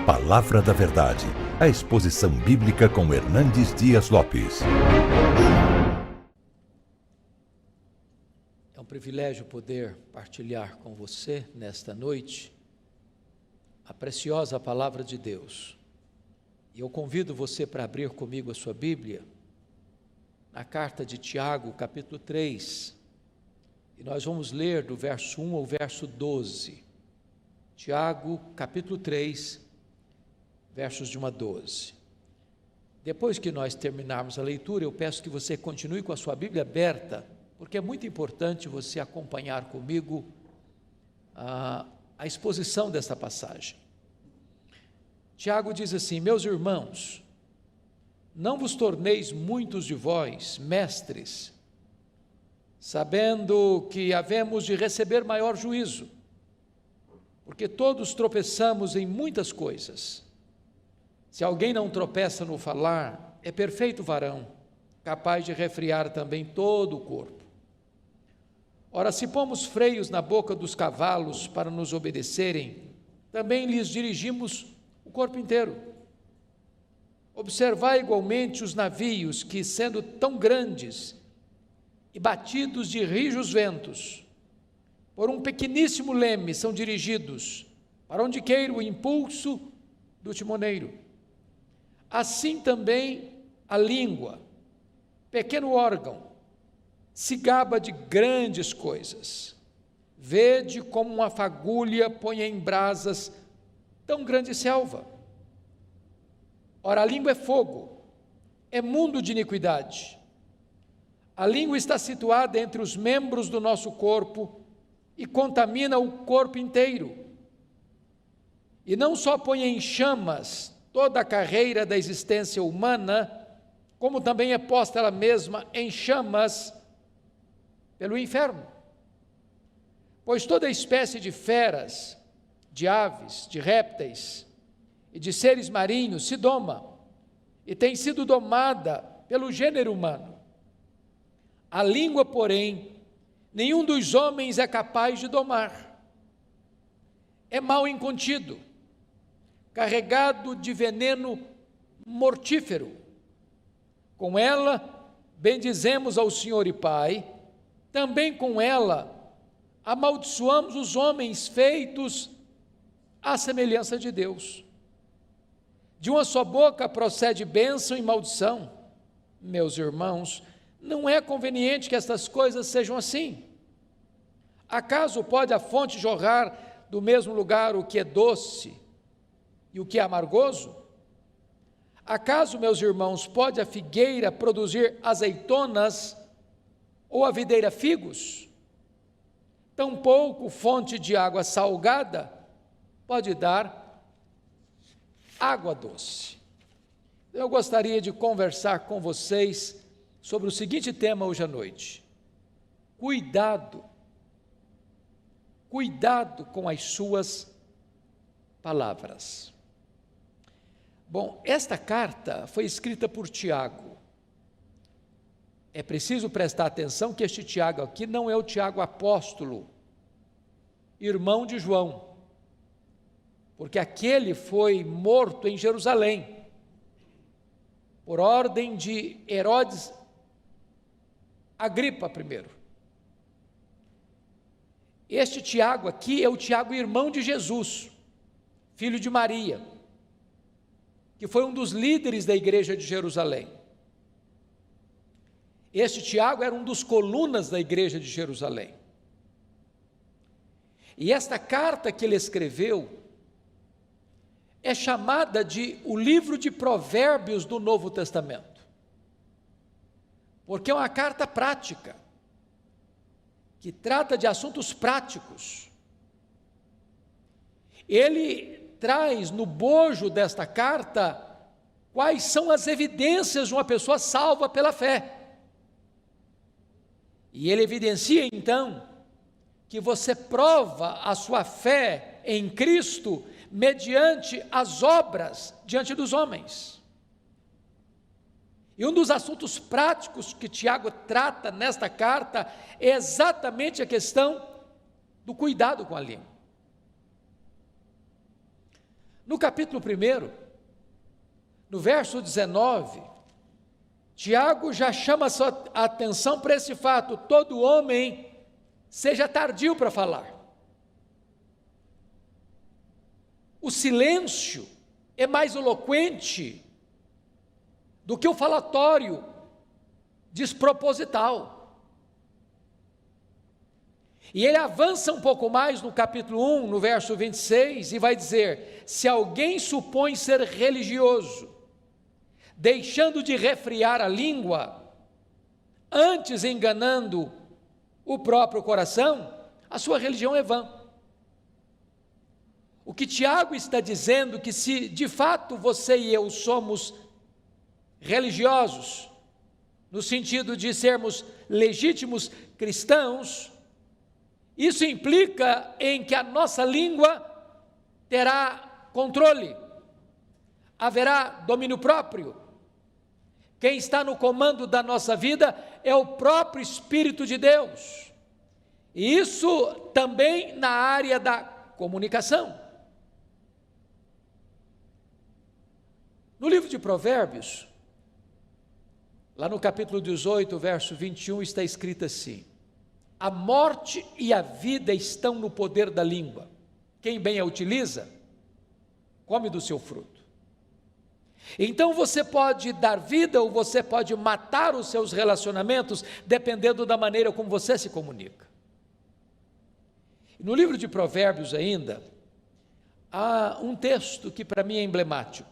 Palavra da Verdade, a exposição bíblica com Hernandes Dias Lopes. É um privilégio poder partilhar com você nesta noite a preciosa Palavra de Deus. E eu convido você para abrir comigo a sua Bíblia na carta de Tiago, capítulo 3, e nós vamos ler do verso 1 ao verso 12. Tiago, capítulo 3, versos de 1 a 12. Depois que nós terminarmos a leitura, eu peço que você continue com a sua Bíblia aberta, porque é muito importante você acompanhar comigo a exposição desta passagem. Tiago diz assim: meus irmãos, não vos torneis muitos de vós mestres, sabendo que havemos de receber maior juízo, porque todos tropeçamos em muitas coisas. Se alguém não tropeça no falar, é perfeito varão, capaz de refrear também todo o corpo. Ora, se pomos freios na boca dos cavalos para nos obedecerem, também lhes dirigimos o corpo inteiro. Observai igualmente os navios que, sendo tão grandes e batidos de rijos ventos, por um pequeníssimo leme são dirigidos, para onde queira o impulso do timoneiro. Assim também a língua, pequeno órgão, se gaba de grandes coisas. Vede como uma fagulha põe em brasas tão grande selva. Ora, a língua é fogo, é mundo de iniquidade. A língua está situada entre os membros do nosso corpo e contamina o corpo inteiro. E não só põe em chamas toda a carreira da existência humana, como também é posta ela mesma em chamas pelo inferno. Pois toda espécie de feras, de aves, de répteis e de seres marinhos se doma e tem sido domada pelo gênero humano. A língua, porém, nenhum dos homens é capaz de domar. É mal incontido, carregado de veneno mortífero. Com ela bendizemos ao Senhor e Pai, também com ela amaldiçoamos os homens feitos à semelhança de Deus. De uma só boca procede bênção e maldição. Meus irmãos, não é conveniente que estas coisas sejam assim. Acaso pode a fonte jorrar do mesmo lugar o que é doce e o que é amargoso? Acaso, meus irmãos, pode a figueira produzir azeitonas ou a videira figos? Tampouco fonte de água salgada pode dar água doce. Eu gostaria de conversar com vocês sobre o seguinte tema hoje à noite: cuidado com as suas palavras. Bom, esta carta foi escrita por Tiago. É preciso prestar atenção que este Tiago aqui não é o Tiago apóstolo, irmão de João, porque aquele foi morto em Jerusalém, por ordem de Herodes Agripa I. Este Tiago aqui é o Tiago irmão de Jesus, filho de Maria, que foi um dos líderes da igreja de Jerusalém. Este Tiago era um dos colunas da igreja de Jerusalém. E esta carta que ele escreveu é chamada de o livro de Provérbios do Novo Testamento, porque é uma carta prática, que trata de assuntos práticos. Ele traz no bojo desta carta quais são as evidências de uma pessoa salva pela fé. E ele evidencia então que você prova a sua fé em Cristo mediante as obras diante dos homens. E um dos assuntos práticos que Tiago trata nesta carta é exatamente a questão do cuidado com a língua. No capítulo 1, no verso 19, Tiago já chama a sua atenção para esse fato: todo homem seja tardio para falar. O silêncio é mais eloquente do que o falatório desproposital. E ele avança um pouco mais no capítulo 1, no verso 26, e vai dizer: se alguém supõe ser religioso, deixando de refriar a língua, antes enganando o próprio coração, a sua religião é vã. O que Tiago está dizendo é que se de fato você e eu somos religiosos, no sentido de sermos legítimos cristãos, isso implica em que a nossa língua terá controle, haverá domínio próprio. Quem está no comando da nossa vida é o próprio Espírito de Deus. E isso também na área da comunicação. No livro de Provérbios, lá no capítulo 18, verso 21, está escrito assim: a morte e a vida estão no poder da língua. Quem bem a utiliza, come do seu fruto. Então você pode dar vida ou você pode matar os seus relacionamentos, dependendo da maneira como você se comunica. No livro de Provérbios ainda, há um texto que para mim é emblemático.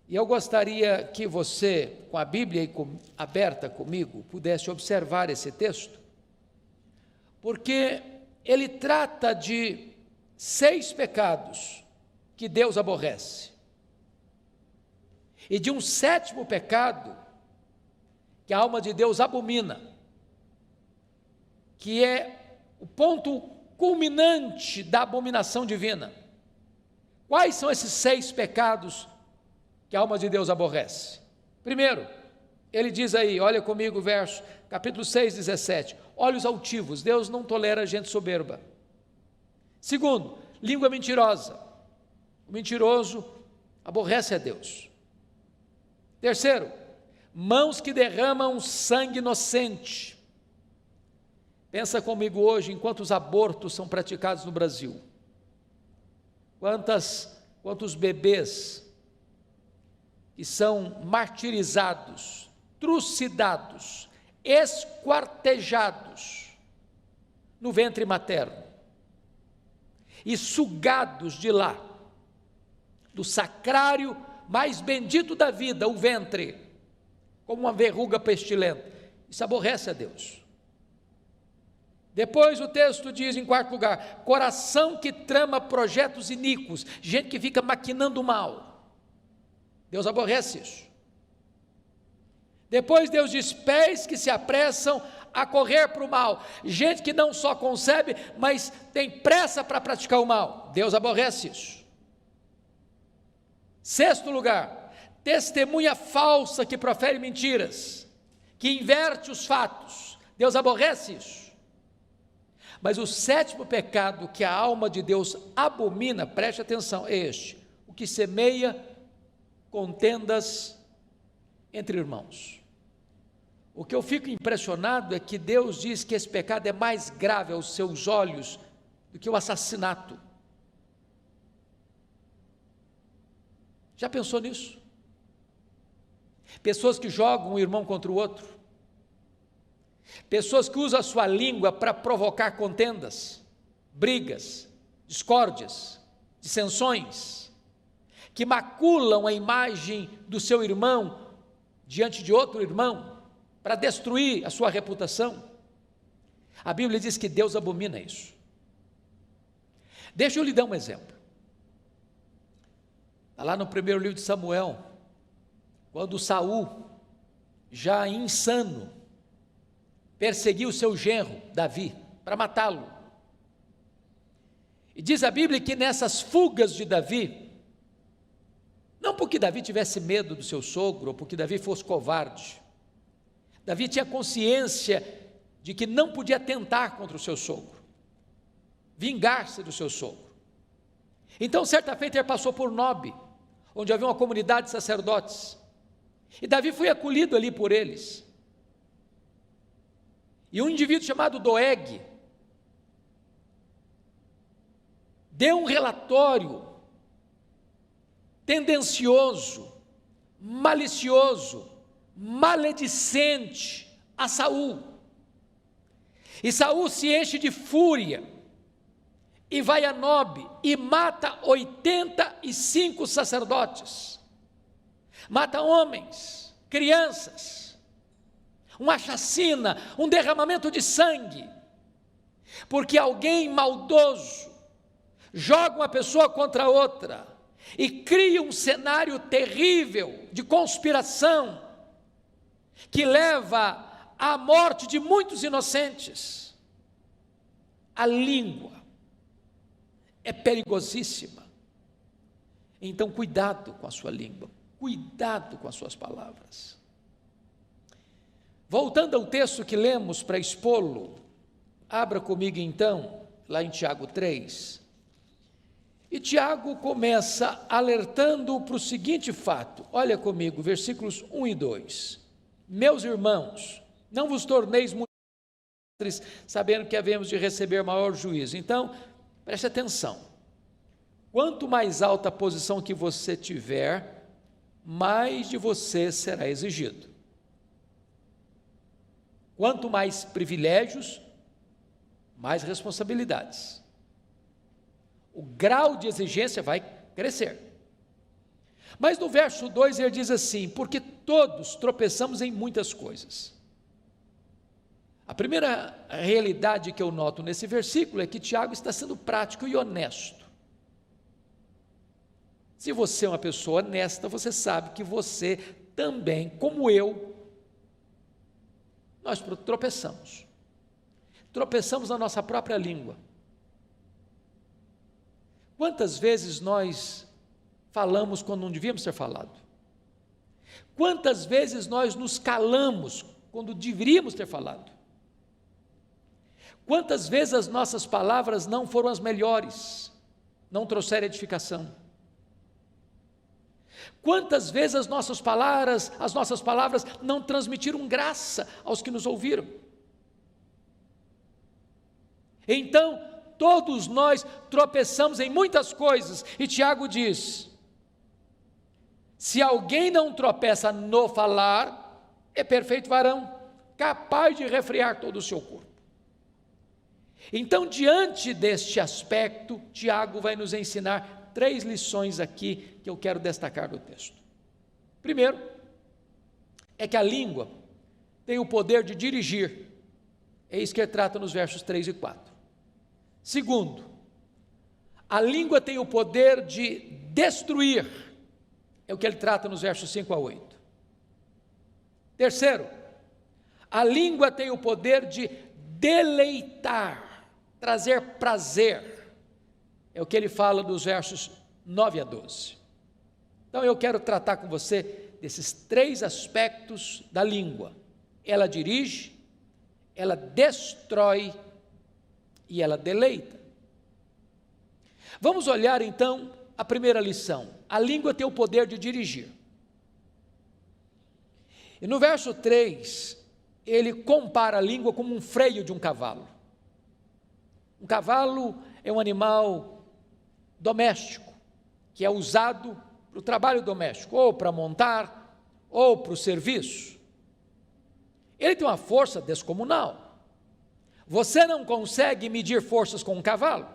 E eu gostaria que você, com a Bíblia aberta comigo, pudesse observar esse texto, porque ele trata de 6 pecados que Deus aborrece, e de um 7º pecado que a alma de Deus abomina, que é o ponto culminante da abominação divina. Quais são esses 6 pecados que a alma de Deus aborrece? Primeiro, ele diz aí, olha comigo o verso, capítulo 6, 17, olhos altivos. Deus não tolera gente soberba. Segundo, língua mentirosa. O mentiroso aborrece a Deus. Terceiro, mãos que derramam sangue inocente. Pensa comigo hoje em quantos abortos são praticados no Brasil. Quantos bebês que são martirizados, trucidados, esquartejados no ventre materno e sugados de lá, do sacrário mais bendito da vida, o ventre, como uma verruga pestilenta. Isso aborrece a Deus. Depois o texto diz, em 4º lugar, coração que trama projetos iníquos, gente que fica maquinando mal. Deus aborrece isso. Depois Deus diz, pés que se apressam a correr para o mal, gente que não só concebe, mas tem pressa para praticar o mal. Deus aborrece isso. 6º lugar, testemunha falsa que profere mentiras, que inverte os fatos. Deus aborrece isso. Mas o 7º pecado que a alma de Deus abomina, preste atenção, é este: o que semeia contendas entre irmãos. O que eu fico impressionado é que Deus diz que esse pecado é mais grave aos seus olhos do que o assassinato. Já pensou nisso? Pessoas que jogam um irmão contra o outro, pessoas que usam a sua língua para provocar contendas, brigas, discórdias, dissensões, que maculam a imagem do seu irmão diante de outro irmão, para destruir a sua reputação. A Bíblia diz que Deus abomina isso. Deixa eu lhe dar um exemplo. Está lá no primeiro livro de Samuel, quando Saul, já insano, perseguiu o seu genro, Davi, para matá-lo. E diz a Bíblia que nessas fugas de Davi, não porque Davi tivesse medo do seu sogro, ou porque Davi fosse covarde, Davi tinha consciência de que não podia tentar contra o seu sogro, vingar-se do seu sogro. Então, certa feita, ele passou por Nob, onde havia uma comunidade de sacerdotes, e Davi foi acolhido ali por eles. E um indivíduo chamado Doeg deu um relatório tendencioso, malicioso, maledicente a Saul. E Saul se enche de fúria e vai a Nob e mata 85 sacerdotes. Mata homens, crianças, uma chacina, um derramamento de sangue, porque alguém maldoso joga uma pessoa contra outra e cria um cenário terrível de conspiração que leva à morte de muitos inocentes. A língua é perigosíssima. Então, cuidado com a sua língua, cuidado com as suas palavras. Voltando ao texto que lemos para expô-lo, abra comigo então, lá em Tiago 3. E Tiago começa alertando para o seguinte fato, olha comigo, versículos 1 e 2. Meus irmãos, não vos torneis muito mestres, sabendo que havemos de receber maior juízo. Então, preste atenção. Quanto mais alta a posição que você tiver, mais de você será exigido. Quanto mais privilégios, mais responsabilidades. O grau de exigência vai crescer. Mas no verso 2 ele diz assim: porque todos tropeçamos em muitas coisas. A primeira realidade que eu noto nesse versículo é que Tiago está sendo prático e honesto. Se você é uma pessoa honesta, você sabe que você também, como eu, nós tropeçamos. Tropeçamos na nossa própria língua. Quantas vezes nós falamos quando não devíamos ter falado? Quantas vezes nós nos calamos quando deveríamos ter falado? Quantas vezes as nossas palavras não foram as melhores, não trouxeram edificação? Quantas vezes as nossas palavras não transmitiram graça aos que nos ouviram? Então, todos nós tropeçamos em muitas coisas, e Tiago diz: se alguém não tropeça no falar, é perfeito varão, capaz de refrear todo o seu corpo. Então, diante deste aspecto, Tiago vai nos ensinar 3 lições aqui que eu quero destacar do texto. Primeiro, é que a língua tem o poder de dirigir, é isso que ele trata nos versos 3 e 4. Segundo, a língua tem o poder de destruir, é o que ele trata nos versos 5 a 8. Terceiro, a língua tem o poder de deleitar, trazer prazer, é o que ele fala dos versos 9 a 12. Então eu quero tratar com você desses 3 aspectos da língua. Ela dirige, ela destrói e ela deleita. Vamos olhar então a primeira lição. A língua tem o poder de dirigir. E no verso 3, ele compara a língua como um freio de um cavalo. Um cavalo é um animal doméstico, que é usado para o trabalho doméstico, ou para montar, ou para o serviço. Ele tem uma força descomunal. Você não consegue medir forças com um cavalo.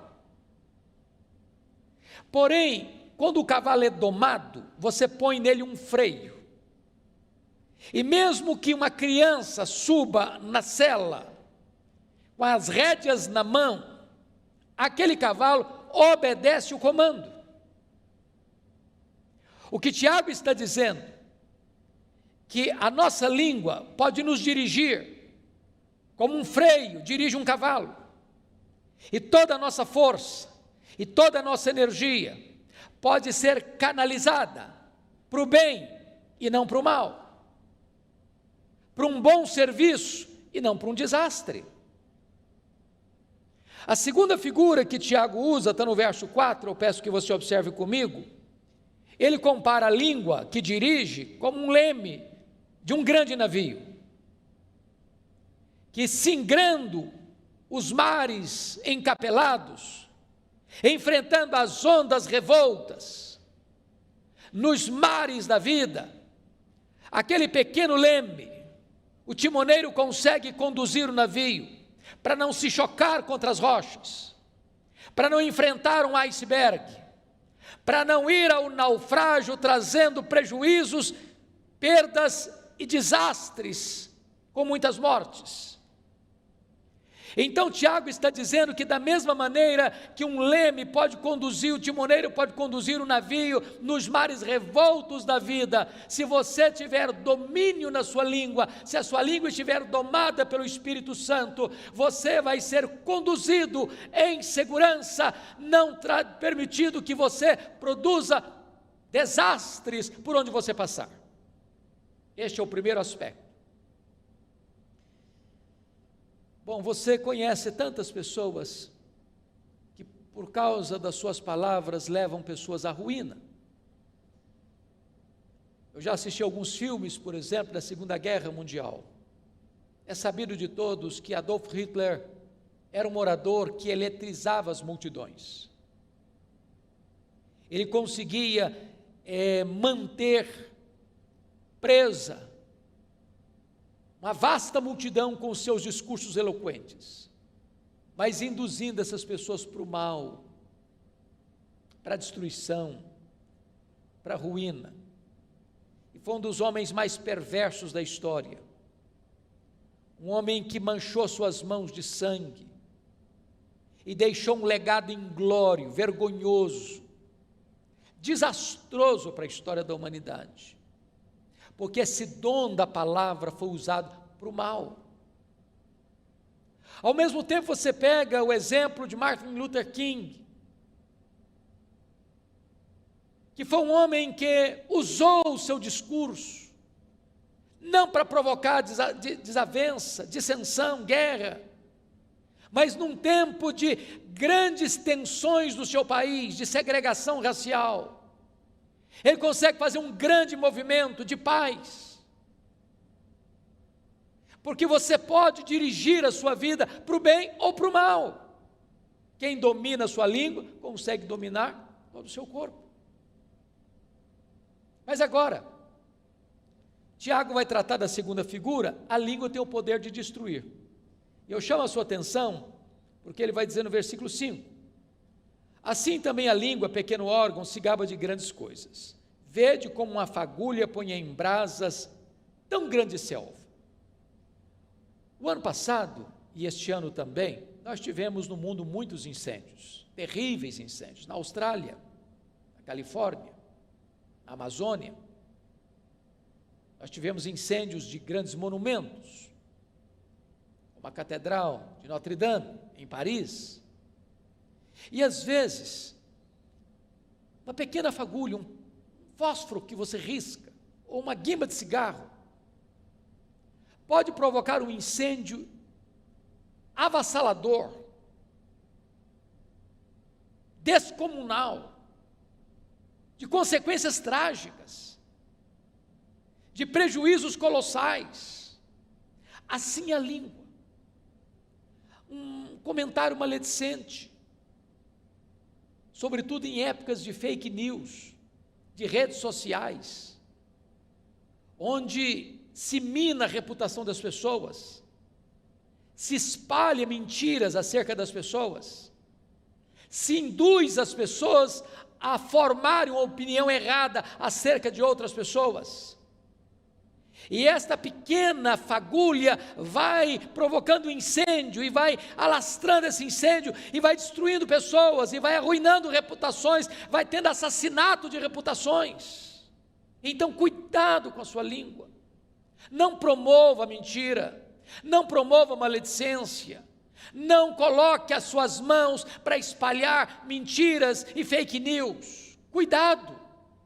Porém, quando o cavalo é domado, você põe nele um freio. E mesmo que uma criança suba na sela, com as rédeas na mão, aquele cavalo obedece o comando. O que Tiago está dizendo, que a nossa língua pode nos dirigir, como um freio dirige um cavalo, e toda a nossa força, e toda a nossa energia, pode ser canalizada para o bem e não para o mal, para um bom serviço e não para um desastre. A segunda figura que Tiago usa, está no verso 4, eu peço que você observe comigo. Ele compara a língua que dirige como um leme de um grande navio, que singrando os mares encapelados, enfrentando as ondas revoltas, nos mares da vida, aquele pequeno leme, o timoneiro consegue conduzir o navio, para não se chocar contra as rochas, para não enfrentar um iceberg, para não ir ao naufrágio trazendo prejuízos, perdas e desastres, com muitas mortes. Então Tiago está dizendo que da mesma maneira que um leme pode conduzir, o timoneiro pode conduzir o navio nos mares revoltos da vida, se você tiver domínio na sua língua, se a sua língua estiver domada pelo Espírito Santo, você vai ser conduzido em segurança, não permitido que você produza desastres por onde você passar. Este é o primeiro aspecto. Bom, você conhece tantas pessoas que por causa das suas palavras levam pessoas à ruína. Eu já assisti alguns filmes, por exemplo, da Segunda Guerra Mundial. É sabido de todos que Adolf Hitler era um orador que eletrizava as multidões. Ele conseguia manter presa uma vasta multidão com os seus discursos eloquentes, mas induzindo essas pessoas para o mal, para a destruição, para a ruína. E foi um dos homens mais perversos da história, um homem que manchou suas mãos de sangue e deixou um legado inglório, vergonhoso, desastroso para a história da humanidade. Porque esse dom da palavra foi usado para o mal. Ao mesmo tempo você pega o exemplo de Martin Luther King, que foi um homem que usou o seu discurso, não para provocar desavença, dissensão, guerra, mas num tempo de grandes tensões no seu país, de segregação racial, ele consegue fazer um grande movimento de paz, porque você pode dirigir a sua vida para o bem ou para o mal. Quem domina a sua língua, consegue dominar todo o seu corpo. Mas agora, Tiago vai tratar da segunda figura, a língua tem o poder de destruir. E eu chamo a sua atenção, porque ele vai dizer no versículo 5, assim também a língua, pequeno órgão, se gaba de grandes coisas. Vede como uma fagulha põe em brasas tão grande selva. O ano passado, e este ano também, nós tivemos no mundo muitos incêndios, terríveis incêndios, na Austrália, na Califórnia, na Amazônia. Nós tivemos incêndios de grandes monumentos, como a Catedral de Notre Dame, em Paris. E às vezes, uma pequena fagulha, um fósforo que você risca, ou uma guimba de cigarro, pode provocar um incêndio avassalador, descomunal, de consequências trágicas, de prejuízos colossais. Assim a língua. Um comentário maledicente, sobretudo em épocas de fake news, de redes sociais, onde se mina a reputação das pessoas, se espalha mentiras acerca das pessoas, se induz as pessoas a formarem uma opinião errada acerca de outras pessoas. E esta pequena fagulha vai provocando incêndio, e vai alastrando esse incêndio, e vai destruindo pessoas, e vai arruinando reputações, vai tendo assassinato de reputações. Então cuidado com a sua língua, não promova a mentira, não promova a maledicência, não coloque as suas mãos para espalhar mentiras e fake news. Cuidado,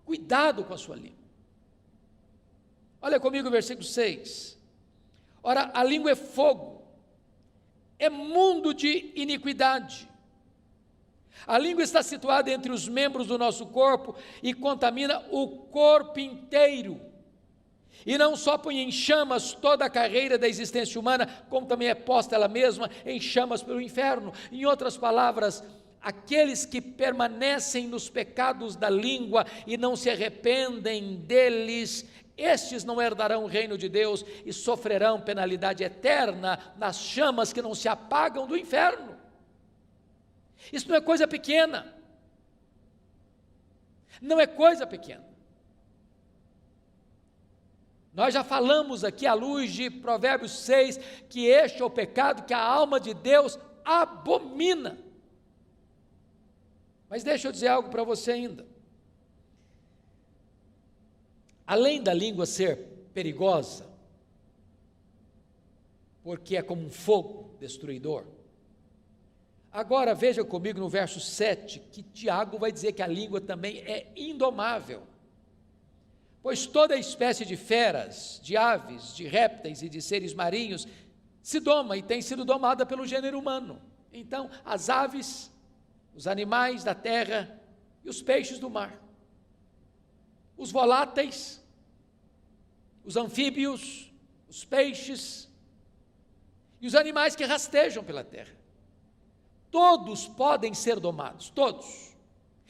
cuidado com a sua língua. Olha comigo o versículo 6. Ora, a língua é fogo, é mundo de iniquidade. A língua está situada entre os membros do nosso corpo e contamina o corpo inteiro. E não só põe em chamas toda a carreira da existência humana, como também é posta ela mesma em chamas pelo inferno. Em outras palavras, aqueles que permanecem nos pecados da língua e não se arrependem deles, estes não herdarão o reino de Deus e sofrerão penalidade eterna nas chamas que não se apagam do inferno. Isso não é coisa pequena. Não é coisa pequena. Nós já falamos aqui à luz de Provérbios 6, que este é o pecado que a alma de Deus abomina. Mas deixa eu dizer algo para você ainda. Além da língua ser perigosa, porque é como um fogo destruidor, agora veja comigo no verso 7, que Tiago vai dizer que a língua também é indomável. Pois toda espécie de feras, de aves, de répteis e de seres marinhos se doma e tem sido domada pelo gênero humano. Então, as aves, os animais da terra e os peixes do mar, os voláteis, os anfíbios, os peixes e os animais que rastejam pela terra, todos podem ser domados, todos,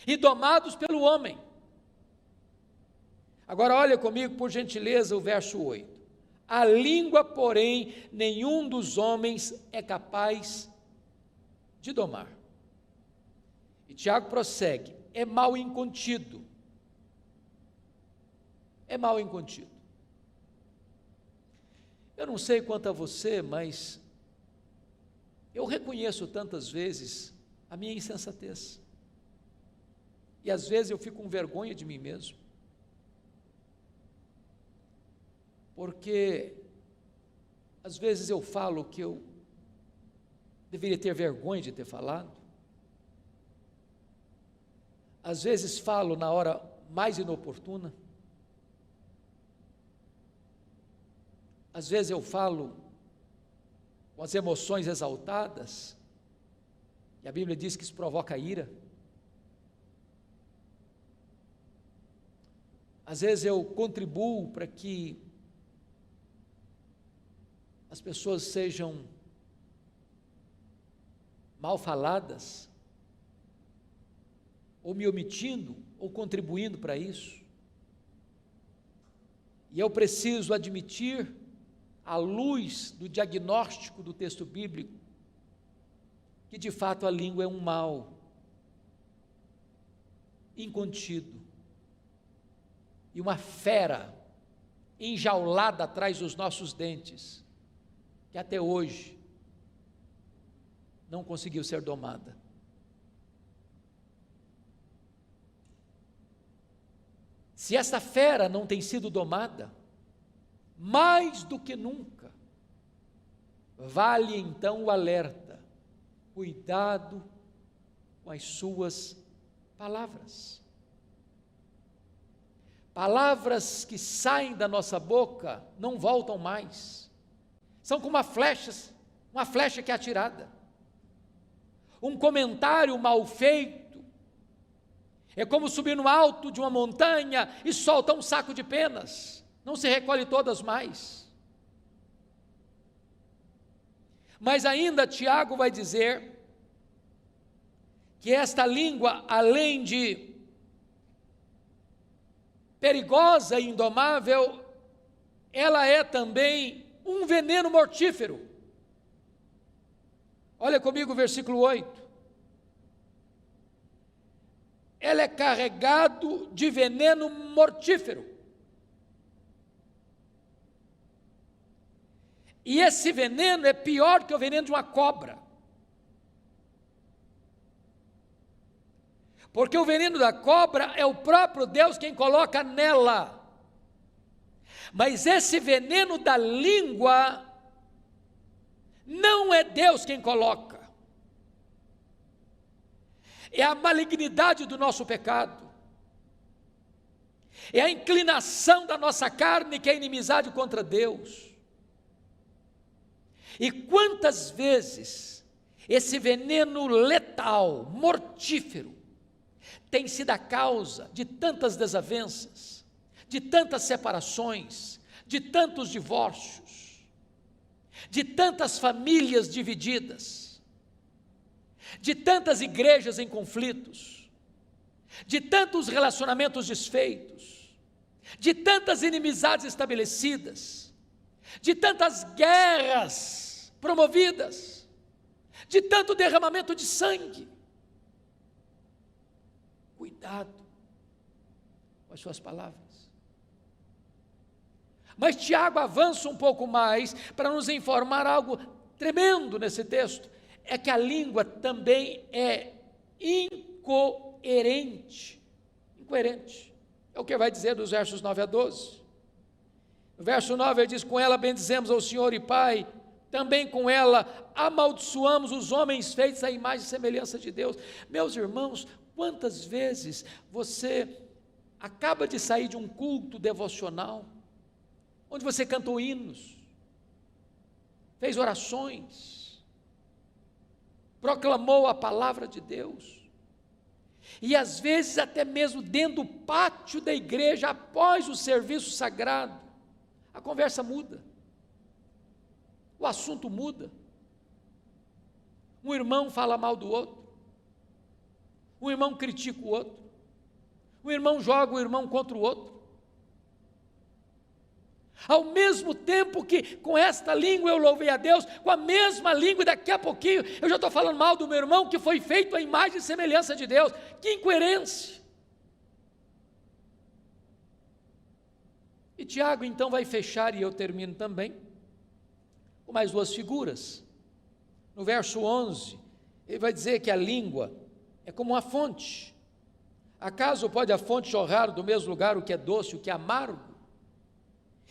e domados pelo homem. Agora olha comigo, por gentileza, o verso 8. A língua, porém, nenhum dos homens é capaz de domar. E Tiago prossegue, é mal incontido. É mal incontido. Eu não sei quanto a você, mas eu reconheço tantas vezes a minha insensatez. E às vezes eu fico com vergonha de mim mesmo. Porque às vezes eu falo que eu deveria ter vergonha de ter falado. Às vezes falo na hora mais inoportuna. Às vezes eu falo com as emoções exaltadas, e a Bíblia diz que isso provoca ira. Às vezes eu contribuo para que as pessoas sejam mal faladas, ou me omitindo, ou contribuindo para isso. E eu preciso admitir, à luz do diagnóstico do texto bíblico, que de fato a língua é um mal incontido, e uma fera enjaulada atrás dos nossos dentes, que até hoje não conseguiu ser domada. Se esta fera não tem sido domada, mais do que nunca, vale então o alerta, cuidado com as suas palavras. Palavras que saem da nossa boca não voltam mais. São como uma flecha que é atirada. Um comentário mal feito é como subir no alto de uma montanha e soltar um saco de penas, não se recolhe todas mais. Mas ainda Tiago vai dizer que esta língua, além de perigosa e indomável, ela é também um veneno mortífero. Olha comigo o versículo 8. Ela é carregado de veneno mortífero. E esse veneno é pior que o veneno de uma cobra. Porque o veneno da cobra é o próprio Deus quem coloca nela. Mas esse veneno da língua não é Deus quem coloca. É a malignidade do nosso pecado. É a inclinação da nossa carne que é inimizade contra Deus. E quantas vezes esse veneno letal, mortífero, tem sido a causa de tantas desavenças, de tantas separações, de tantos divórcios, de tantas famílias divididas, de tantas igrejas em conflitos, de tantos relacionamentos desfeitos, de tantas inimizades estabelecidas, de tantas guerras promovidas, de tanto derramamento de sangue. Cuidado com as suas palavras. Mas Tiago avança um pouco mais para nos informar algo tremendo nesse texto, é que a língua também é incoerente. Incoerente. É o que vai dizer dos versos 9 a 12. No verso 9 ele diz: com ela bendizemos ao Senhor e Pai, também com ela amaldiçoamos os homens feitos à imagem e semelhança de Deus. Meus irmãos, quantas vezes você acaba de sair de um culto devocional, onde você cantou hinos, fez orações, proclamou a palavra de Deus, e às vezes até mesmo dentro do pátio da igreja, após o serviço sagrado, a conversa muda, o assunto muda, um irmão fala mal do outro, um irmão critica o outro, um irmão joga o irmão contra o outro, ao mesmo tempo que com esta língua eu louvei a Deus, com a mesma língua, daqui a pouquinho eu já estou falando mal do meu irmão, que foi feito à imagem e semelhança de Deus. Que incoerência! E Tiago então vai fechar, e eu termino também, com mais duas figuras. No verso 11, ele vai dizer que a língua é como uma fonte. Acaso pode a fonte jorrar do mesmo lugar o que é doce e o que é amargo?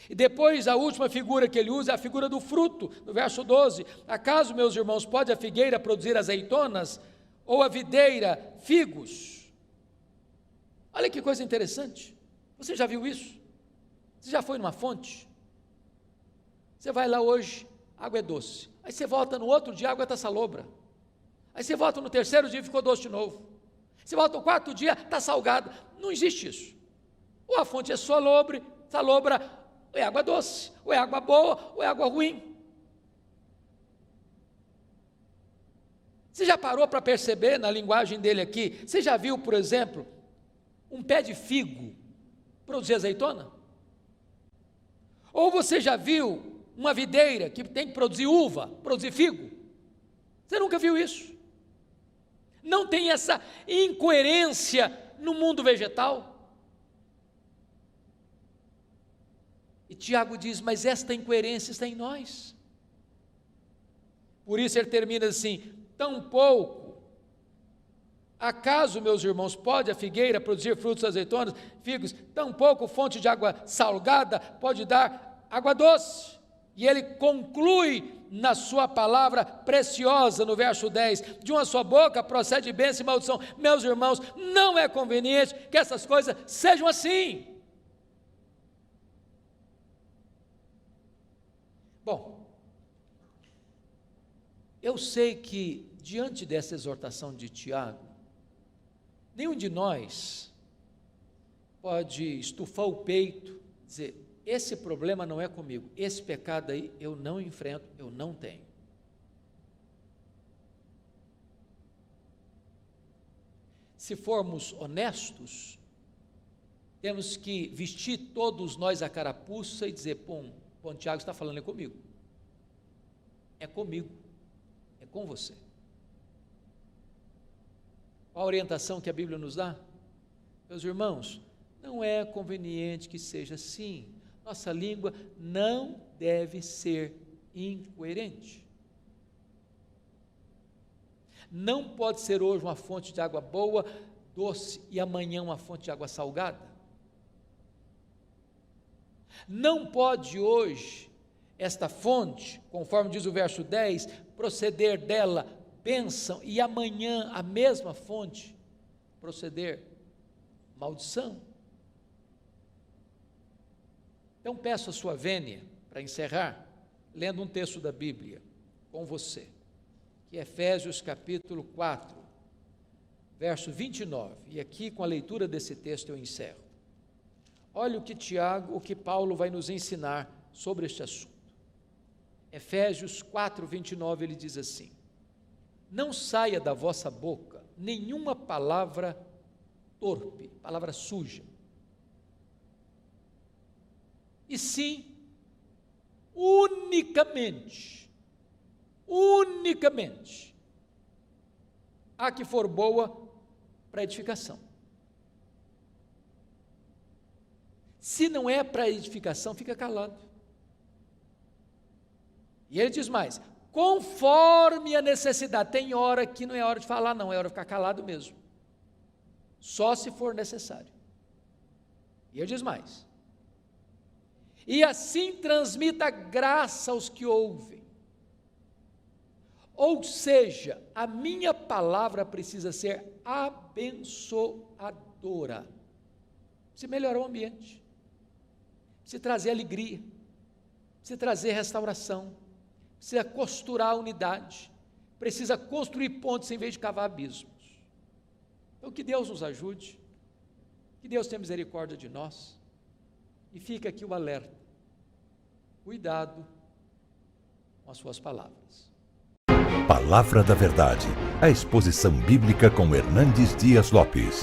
E depois a última figura que ele usa é a figura do fruto, no verso 12. Acaso, meus irmãos, pode a figueira produzir azeitonas, ou a videira figos? Olha que coisa interessante. Você já viu isso? Você já foi numa fonte? Você vai lá hoje, a água é doce. Aí você volta no outro dia, a água está salobra. Aí você volta no terceiro dia, ficou doce de novo. Você volta no quarto dia, está salgado. Não existe isso. Ou a fonte é salobra, ou é água doce, ou é água boa, ou é água ruim. Você já parou para perceber na linguagem dele aqui? Você já viu, por exemplo, um pé de figo produzir azeitona? Ou você já viu uma videira que tem que produzir uva, produzir figo? Você nunca viu isso? Não tem essa incoerência no mundo vegetal? E Tiago diz, mas esta incoerência está em nós. Por isso ele termina assim: tampouco, acaso, meus irmãos, pode a figueira produzir frutos azeitonas, figos? Tampouco fonte de água salgada pode dar água doce. E ele conclui na sua palavra preciosa, no verso 10, de uma só boca procede bênção e maldição. Meus irmãos, não é conveniente que essas coisas sejam assim. Bom, eu sei que diante dessa exortação de Tiago, nenhum de nós pode estufar o peito, dizer, esse problema não é comigo, esse pecado aí eu não enfrento, eu não tenho. Se formos honestos, temos que vestir todos nós a carapuça e dizer, bom, Tiago está falando é comigo, é com você. Qual a orientação que a Bíblia nos dá? Meus irmãos, não é conveniente que seja assim. Nossa língua não deve ser incoerente. Não pode ser hoje uma fonte de água boa, doce, e amanhã uma fonte de água salgada. Não pode hoje esta fonte, conforme diz o verso 10, proceder dela bênção, e amanhã a mesma fonte proceder maldição. Então peço a sua vênia, para encerrar, lendo um texto da Bíblia. com você, que é Efésios capítulo 4, verso 29, e aqui com a leitura desse texto eu encerro. Olha o que Paulo vai nos ensinar sobre este assunto. Efésios 4, 29, ele diz assim: não saia da vossa boca nenhuma palavra torpe, palavra suja, e sim, unicamente, a que for boa para edificação. Se não é para edificação, fica calado. E ele diz mais: conforme a necessidade. Tem hora que não é hora de falar, não, é hora de ficar calado mesmo, só se for necessário. E ele diz mais: e assim transmita graça aos que ouvem. Ou seja, a minha palavra precisa ser abençoadora, precisa melhorar o ambiente, precisa trazer alegria, precisa trazer restauração, precisa costurar a unidade, precisa construir pontes em vez de cavar abismos. Então que Deus nos ajude, que Deus tenha misericórdia de nós, e fica aqui o alerta: cuidado com as suas palavras. Palavra da Verdade, a exposição bíblica com Hernandes Dias Lopes.